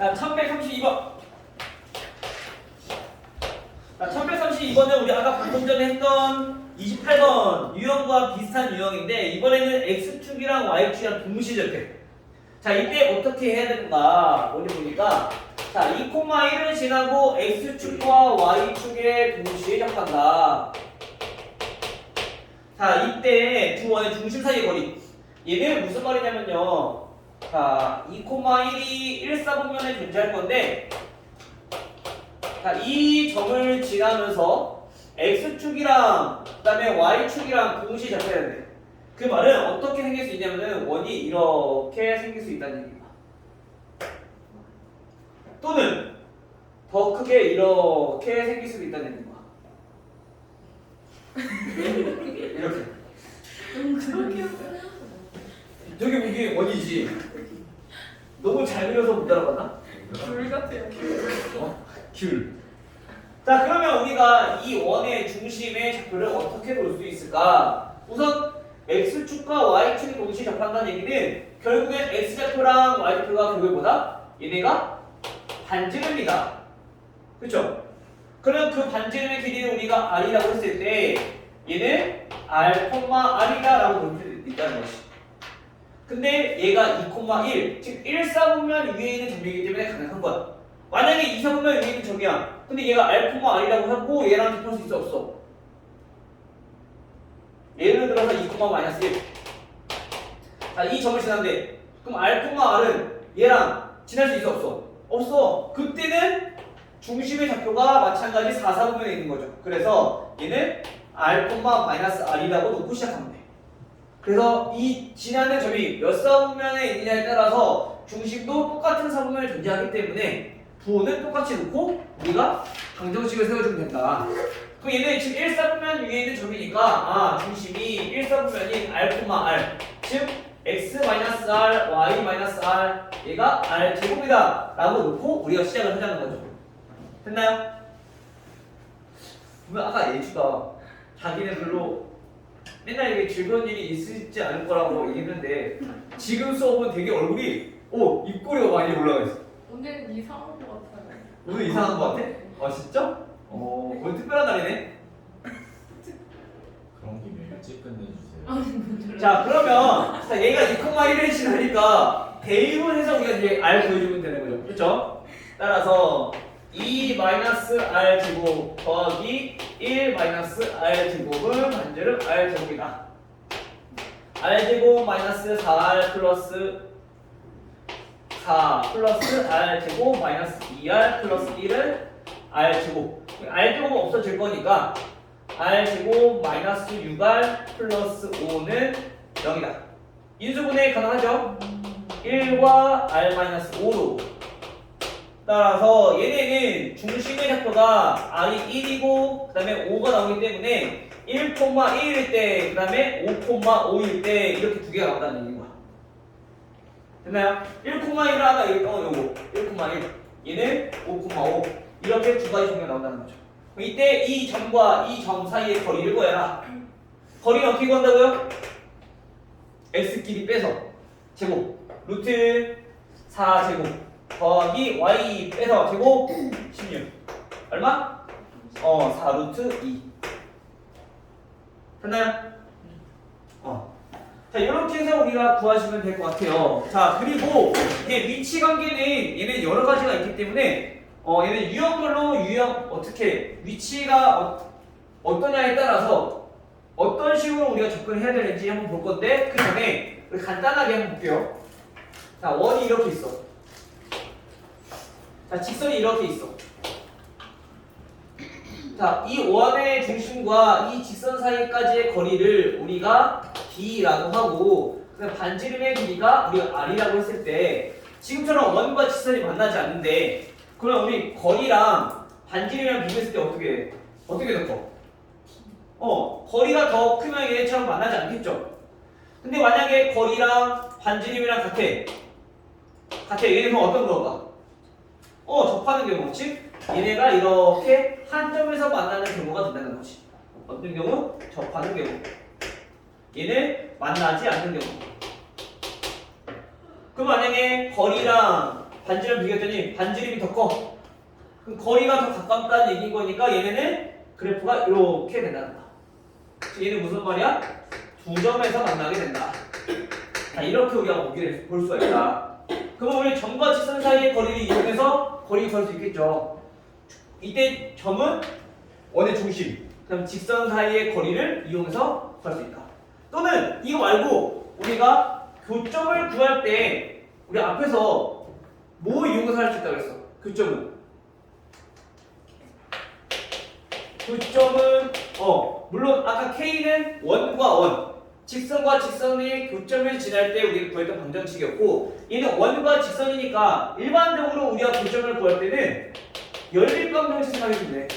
자, 1132번. 자, 1132번은 우리 아까 방금 전에 했던 28번 유형과 비슷한 유형인데 이번에는 x축이랑 y축이랑 동시 접해. 자, 이때 어떻게 해야 되는가? 어디 보니까 자, 2,1을 지나고 x축과 y축에 동시에 접한다. 자, 이때 두 원의 중심 사이의 거리. 얘는 무슨 말이냐면요. 자, 2,1이 1사분면에 존재할 건데 자, 이 점을 지나면서 x축이랑 그 다음에 y축이랑 동시에 접해야 돼. 그 말은 어떻게 생길 수 있냐면은 원이 이렇게 생길 수 있다는 얘기야. 또는 더 크게 이렇게 생길 수도 있다는 얘기야. 이렇게. 저게 이게 원이지. 너무 잘 그려서 못 따라갔나? 귤 같아요. 귤. 자, 그러면 우리가 이 원의 중심의 좌표를 어떻게 볼 수 있을까? 우선 x축과 y축이 동시에 접한다는 얘기는 결국엔 x좌표랑 y좌표가 결국에 뭐다? 얘네가 반지름이다. 그쵸? 그럼 그 반지름의 길이를 우리가 r이라고 했을 때 얘는 r, r이다 라고 볼 수 있다는 것이. 근데 얘가 2,1, 즉 1사분면 위에 있는 점이기 때문에 가능한 거야. 만약에 2사분면 위에 있는 점이야. 근데 얘가 r, r이라고 하고 얘랑 접할 수 있어 없어? 예를 들어서 2,-1. 자, 이 점을 지난대. 그럼 r, r은 얘랑 지날 수 있어 없어? 없어. 그때는 중심의 좌표가 마찬가지 4사분면에 있는 거죠. 그래서 얘는 r,-r이라고 놓고 시작하면 돼. 그래서 이 지나는 점이 몇 사분면에 있느냐에 따라서 중심도 똑같은 사분면에 존재하기 때문에 부호는 똑같이 놓고 우리가 방정식을 세워주면 된다. 그럼 얘는 지금 1사분면 위에 있는 점이니까 중심이 1사분면인 r,r 즉 x-r, y-r 얘가 r제곱이다 라고 놓고 우리가 시작을 하자는 거죠. 됐나요? 보면 아까 예주가 자기는 별로 맨날 이게 즐거운 일이 있지 않을 거라고 얘기했는데 지금 수업은 되게 얼굴이 입꼬리가 많이 올라가 있어. 오늘은 이상한 것 같아요. 오늘 이상한 거 같아? 아 진짜? 오늘 특별한 날이네. 그런 김에 일찍 끝내주세요. 자, 그러면 자, 얘가 2,1을 지나니까 대입을 해서 우리가 이제 r 보여주면 되는 거죠. 그렇죠? 따라서 2-r 제곱 더하기 1-r 제곱은 반지름 r 제곱이다. r 제곱 마이너스 4r 플러스 4 플러스 r 제곱 마이너스 2r 플러스 1은 r 제곱. r 제곱은 없어질 거니까 r 제곱 마이너스 6r 플러스 5는 0이다. 인수분해 가능하죠? 1과 r 마이너스 5로. 따라서 얘네는 중심의 좌표가 r이 1이고 그 다음에 5가 나오기 때문에 1,1일 때 그 다음에 5,5일 때 이렇게 두 개가 나온다는 얘기인 거야. 됐나요? 1,1을 하나 요거 1,1 얘는 5,5 이렇게 두 가지 종류가 나온다는 거죠. 이때 이 점과 이 점 사이의 거리를 구해라. 거리는 어떻게 구한다고요? x끼리 빼서 제곱 루트 4제곱 더하기 y 빼서 제곱 16 얼마? 4 루트 2 됐나요? 자, 이렇게 해서 우리가 구하시면 될 것 같아요. 자, 그리고 이게 위치 관계는 얘는 여러 가지가 있기 때문에 얘는 유형별로 어떻게 위치가 어떠냐에 따라서 어떤 식으로 우리가 접근해야 되는지 한번 볼 건데 그 전에 우리 간단하게 한번 볼게요. 자, 원이 이렇게 있어. 자, 직선이 이렇게 있어. 자, 이 원의 중심과 이 직선 사이까지의 거리를 우리가 D라고 하고 그다음 반지름의 길이가 우리가 R이라고 했을 때 지금처럼 원과 직선이 만나지 않는데 그럼 우리 거리랑 반지름이랑 비교했을 때 어떻게 될 거? 거리가 더 크면 얘네처럼 만나지 않겠죠? 근데 만약에 거리랑 반지름이랑 같아. 얘네는 어떤 거가? 접하는 경우, 즉 얘네가 이렇게 한 점에서 만나는 경우가 된다는 거지. 어떤 경우? 접하는 경우. 얘는 만나지 않는 경우. 그럼 만약에 거리랑 반지름 비교했더니 반지름이 더 커. 그럼 거리가 더 가깝다는 얘기인 거니까 얘네는 그래프가 이렇게 된다는 거야. 얘는 무슨 말이야? 두 점에서 만나게 된다. 자, 이렇게 우리가 볼 수가 있다. 그럼 우리 점과 직선 사이의 거리를 이용해서 거리를 구할 수 있겠죠. 이때 점은 원의 중심, 그럼 직선 사이의 거리를 이용해서 구할 수 있다. 또는 이거 말고 우리가 교점을 구할 때 우리 앞에서 뭐 이용해서 할 수 있다고 했어? 교점은 물론 아까 K는 원과 원, 직선과 직선의 교점을 지날 때 우리가 구했던 방정식이었고, 얘는 원과 직선이니까 일반적으로 우리가 교점을 구할 때는 열린 방정식 사용해주면 돼.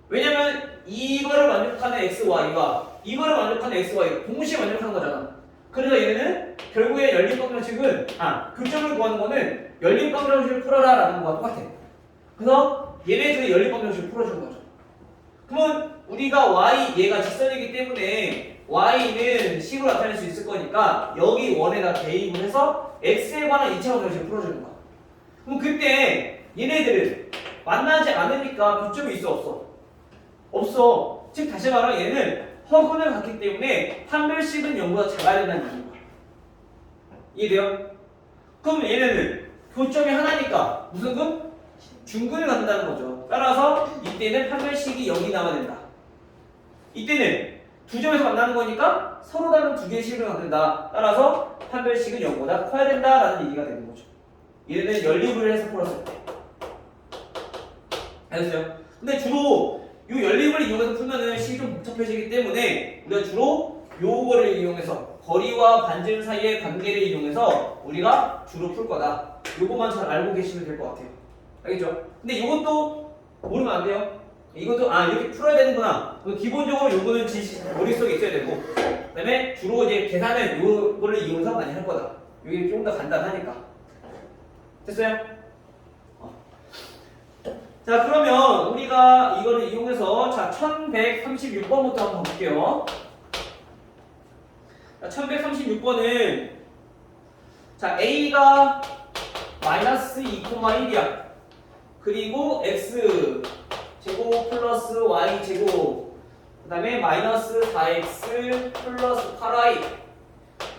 왜냐면 이거를 만족하는 XY와 이거를 만족하는 XY 동시에 만족하는 거잖아. 그래서 얘는 결국에 열린 방정식은 교점을 구하는 거는 열린 방정식을 풀어라 라는 거와 똑같아. 그래서 얘네들이 열린 방정식을 풀어주는 거죠. 그러면 우리가 Y, 얘가 직선이기 때문에 Y는 식으로 나타낼 수 있을 거니까 여기 원에다 대입을 해서 X에 관한 2차 방정식을 풀어주는 거야. 그럼 그때 얘네들은 만나지 않으니까 교점이 있어 없어? 없어. 즉 다시 말하면 얘는 허근을 갖기 때문에 판별식은 0보다 작아야 된다는 얘기인 거야. 이해돼요? 그럼 얘네는 교점이 하나니까 무슨 근? 중근을 갖는다는 거죠. 따라서 이때는 판별식이 0이 나와야 된다. 이때는 두 점에서 만나는 거니까 서로 다른 두 개의 식을 갖는다. 따라서 판별식은 0보다 커야 된다라는 얘기가 되는 거죠. 얘는 연립을 해서 풀었을 때. 알겠어요? 근데 주로 이 연립을 이용해서 풀면은 식이 좀 복잡해지기 때문에 우리가 주로 요거를 이용해서 거리와 반지름 사이의 관계를 이용해서 우리가 주로 풀 거다. 요것만 잘 알고 계시면 될 것 같아요. 알겠죠? 근데 이것도 모르면 안 돼요. 이것도 이렇게 풀어야 되는구나. 기본적으로 요거는 머릿속에 있어야 되고, 그 다음에 주로 이제 계산은 요거를 이용해서 많이 할 거다. 이게 좀 더 간단하니까. 됐어요? 자, 그러면 우리가 이거를 이용해서 1136번부터 한번 볼게요. 자, 1136번은 A가 마이너스 2,1이야. 그리고 x 제곱 플러스 y 제곱, 그 다음에 마이너스 4x 플러스 8y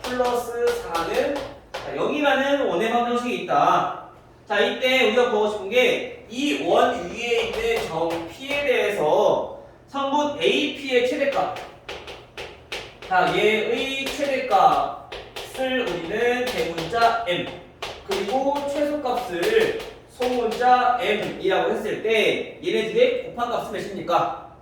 플러스 4는 0이라는 원의 방정식이 있다. 자, 이때 우리가 보고 싶은 게 이 원 위에 있는 점 P에 대해서 성분 AP의 최대값, 자, 얘의 최대값을 우리는 대문자 M, 그리고 최소값을 소문자 M이라고 했을 때 얘네들의 곱한 값은 몇입니까?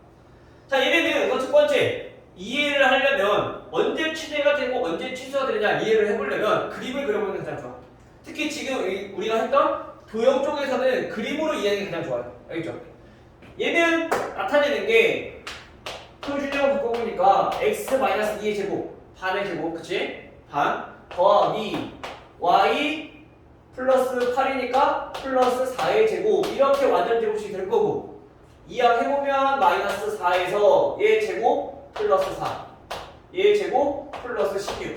자, 얘네들은 우선 첫 번째 이해를 하려면 언제 최대가 되고 언제 취소가 되느냐 이해를 해보려면 그림을 그려보는 게 가장 좋아. 특히 지금 우리가 했던 도형 쪽에서는 그림으로 이해하는 게 가장 좋아요. 알겠죠? 얘는 나타내는 게 표준형을 바꿔보니까 x-2의 제곱, 반의 제곱, 그치? 반 더하기 y 플러스 8이니까 플러스 4의 제곱, 이렇게 완전 제곱식이 될 거고, 이항해보면 마이너스 4에서 얘 제곱 플러스 4, 얘 제곱 플러스 16.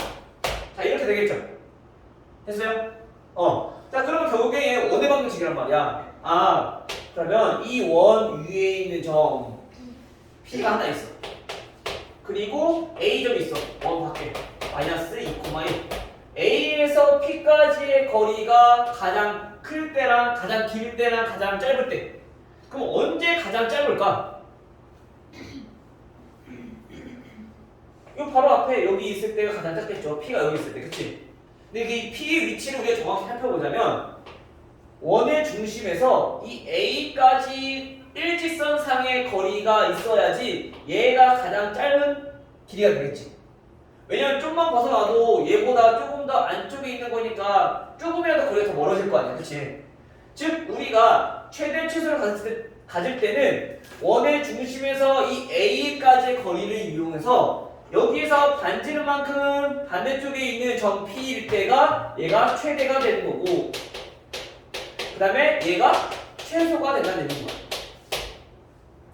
자, 이렇게 되겠죠? 됐어요? 자, 그러면 결국에 얘 원의 방정식이란 말이야. 그러면 이 원 위에 있는 점 P가 하나 있어. 그리고 A점이 있어. 원 밖에. 마이너스 2,1. A에서 P까지의 거리가 가장 클 때랑 가장 길 때랑 가장 짧을 때. 그럼 언제 가장 짧을까? 이 바로 앞에 여기 있을 때가 가장 짧겠죠. P가 여기 있을 때, 그치? 근데 이 P의 위치를 우리가 정확히 살펴보자면 원의 중심에서 이 A까지 일직선상의 거리가 있어야지 얘가 가장 짧은 길이가 되겠지. 왜냐면 좀만 벗어나도 얘보다 조금 더 안쪽에 있는 거니까 조금이라도 거리가 더 멀어질 거 아니야, 그치? 즉 우리가 최대 최소를 가질 때는 원의 중심에서 이 A까지의 거리를 이용해서 여기서 반지름만큼 반대쪽에 있는 점 P일 때가 얘가 최대가 되는 거고, 그 다음에 얘가 최소가 된다는 얘기인 거야.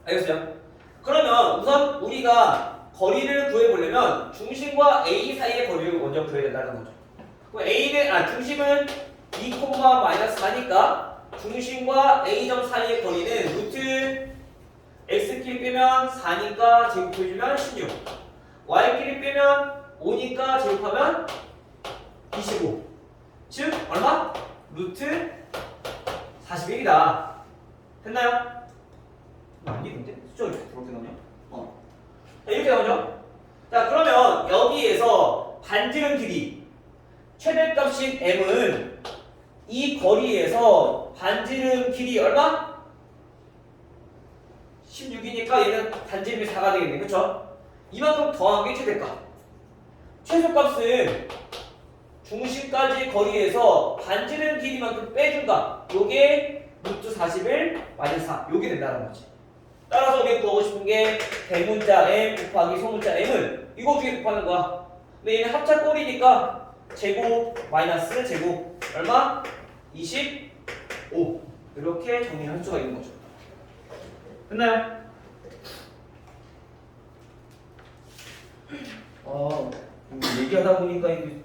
알겠어요? 그러면 우선 우리가 거리를 구해보려면 중심과 A 사이의 거리를 먼저 구해야 된다는 거죠. 그럼 중심은 2, 마이너스 4니까 중심과 A점 사이의 거리는 루트 X끼리 빼면 4니까 제곱해주면 16 Y끼리 빼면 5니까 제곱하면 25 즉 얼마? 루트 41이다 됐나요? 아니 근데 숫자가 이렇게 그렇게 나오냐? 자, 이렇게 나오죠? 자 그러면 여기에서 반지름 길이 최대값인 m은 이 거리에서 반지름 길이 얼마? 16이니까 얘는 반지름이 4가 되겠네 그쵸? 이만큼 더한 게 최대값 최소값은 중심까지 거리에서 반지름 길이만큼 빼준 값 요게 루트 41 마이너스 4 요게 된다는 거지 따라서 우리가 구하고 싶은 게 대문자 m 곱하기 소문자 m은 이거 어떻게 곱하는 거야? 근데 얘는 합차꼴이니까 제곱 마이너스 제곱 얼마? 25 이렇게 정리할 수가 있는 거죠 됐나요? 얘기하다 보니까 이게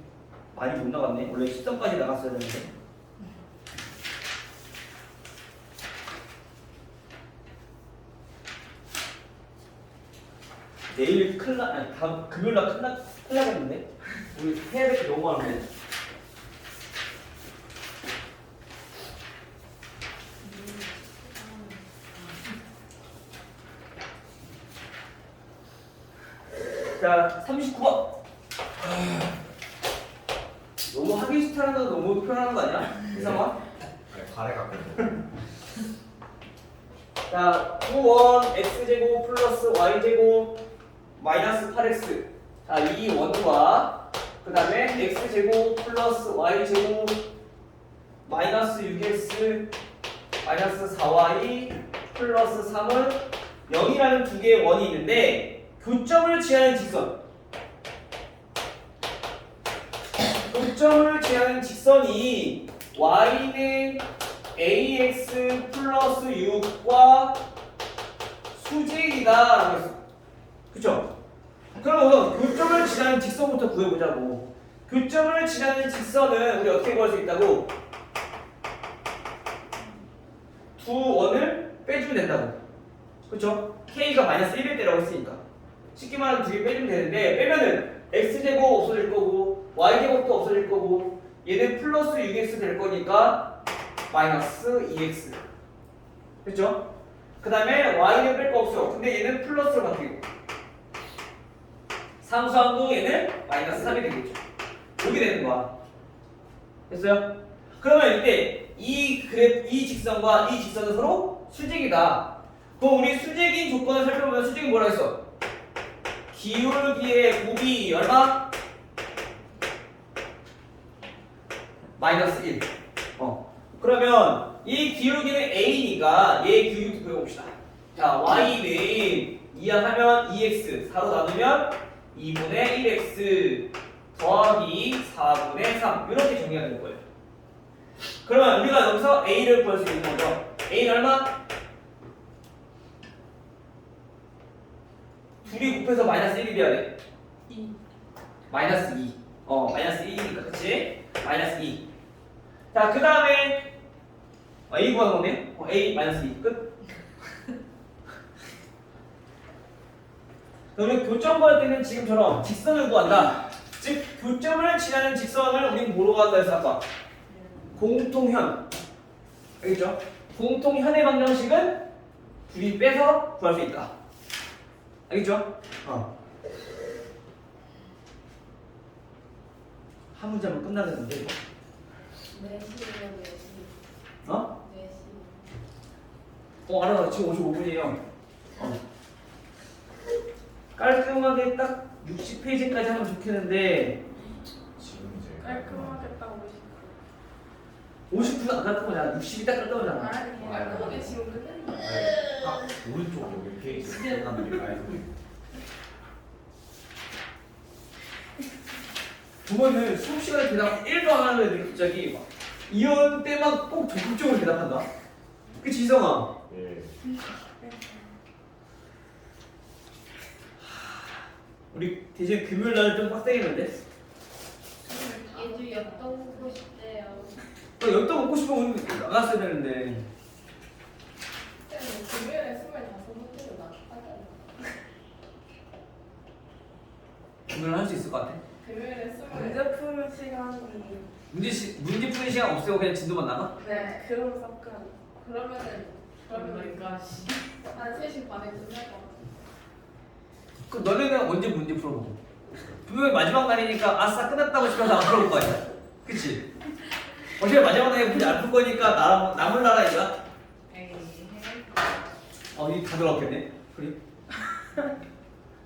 많이 못 나갔네 원래 10점까지 나갔어야 되는데 내일 아니 다음 금요일날 큰일나겠는데? 우리 해야 될 게 너무 많은데 자 39번 너무 하기 싫다는 건 너무 표현하는 거 아니야? 이상아? 발에 갖고 자 9원 x제곱 플러스 y제곱 마이너스 8x 자 이 원과 그 다음에 x제곱 플러스 y제곱 마이너스 6x 마이너스 4y 플러스 3은 0이라는 두 개의 원이 있는데 교점을 취하는 직선 교점을 취하는 직선이 y는 ax 플러스 6과 수직이다 라고 했어 그쵸? 그럼 교점을 지나는 직선부터 구해보자고 교점을 지나는 직선은 우리 어떻게 구할 수 있다고? 두 원을 빼주면 된다고 그쵸? k가 마이너스 1일 때라고 했으니까 쉽게 말하면 두 개 빼주면 되는데 빼면은 x제곱 없어질 거고 y제곱도 없어질 거고 얘는 플러스 6x 될 거니까 마이너스 2x 그쵸? 그 다음에 y는 뺄 거 없어 근데 얘는 플러스로 바뀌고 상수함도 얘는 마이너스 3이 되겠죠 이렇게 되는 거야 됐어요? 그러면 이때 이 직선과 이 직선은 서로 수직이다 그럼 우리 수직인 조건을 살펴보면 수직이 뭐라 했어? 기울기의 곱이 얼마? 마이너스 1 그러면 이 기울기는 a니까 얘의 기울기 구해봅시다 자 y는 이항하면 2x 4로 나누면 2분의 1x 더하기 4분의 3 이렇게 정리하는 거예요 그러면 우리가 여기서 a를 구할 수 있는 거죠 a는 얼마? 둘이 곱해서 마이너스 1이 돼야 돼 2 마이너스 2 마이너스 2니까 그치? 마이너스 2 자 그 다음에 a 구하는 건데 a 마이너스 2 끝 그러면 교점 구할 때는 지금처럼 직선을 구한다 즉 교점을 지나는 직선을 우리는 뭐로 구한다 해서 아까 공통현 알겠죠? 공통현의 방정식은 둘이 빼서 구할 수 있다 알겠죠? 한 문제면 끝나겠는데 이거? 4시에요 4시 어? 4시 알아 지금 55분이에요 깔끔하게 딱 60페이지까지 하면 좋겠는데 지금 이제 깔끔하게 딱 50분 50분 안 깔끔하잖아 60이 딱 깔끔하잖아 아니 깔끔하게 지금 끝냈는데 딱 오른쪽 여기 페이지 끝나는 게 아예 보면은 수업 시간에 대답 1도 안 하는 애들이 갑자기 막 이런 때만 꼭 적극적으로 대답한다 그치 희성아? 예. 우리 대신 금요일날 좀 빡세겠는데? 얘도 엿보고 싶대요 너 엽떡 먹고 싶으면 오늘 나갔어야 되는데. 금요일에 25문제로 나가자. 오늘 할 수 있을 것 같아. 금요일에 문제 푸는 시간이 문제 푸는 시간 없애고 그냥 진도만 나가? 네 그럼 잠깐 그러면은 그러니까 한 3시 반에 끝날 것 같아. 그럼 너네는 언제 문제 풀어보고? 분명히 마지막 날이니까 아싸 끝났다고 싶어서 안 풀어볼 거 아니야? 그치? 어차피 마지막 날에 문제 안 풀 거니까 남을 나라 이거야? 에이 이다 들어갔겠네. 그래?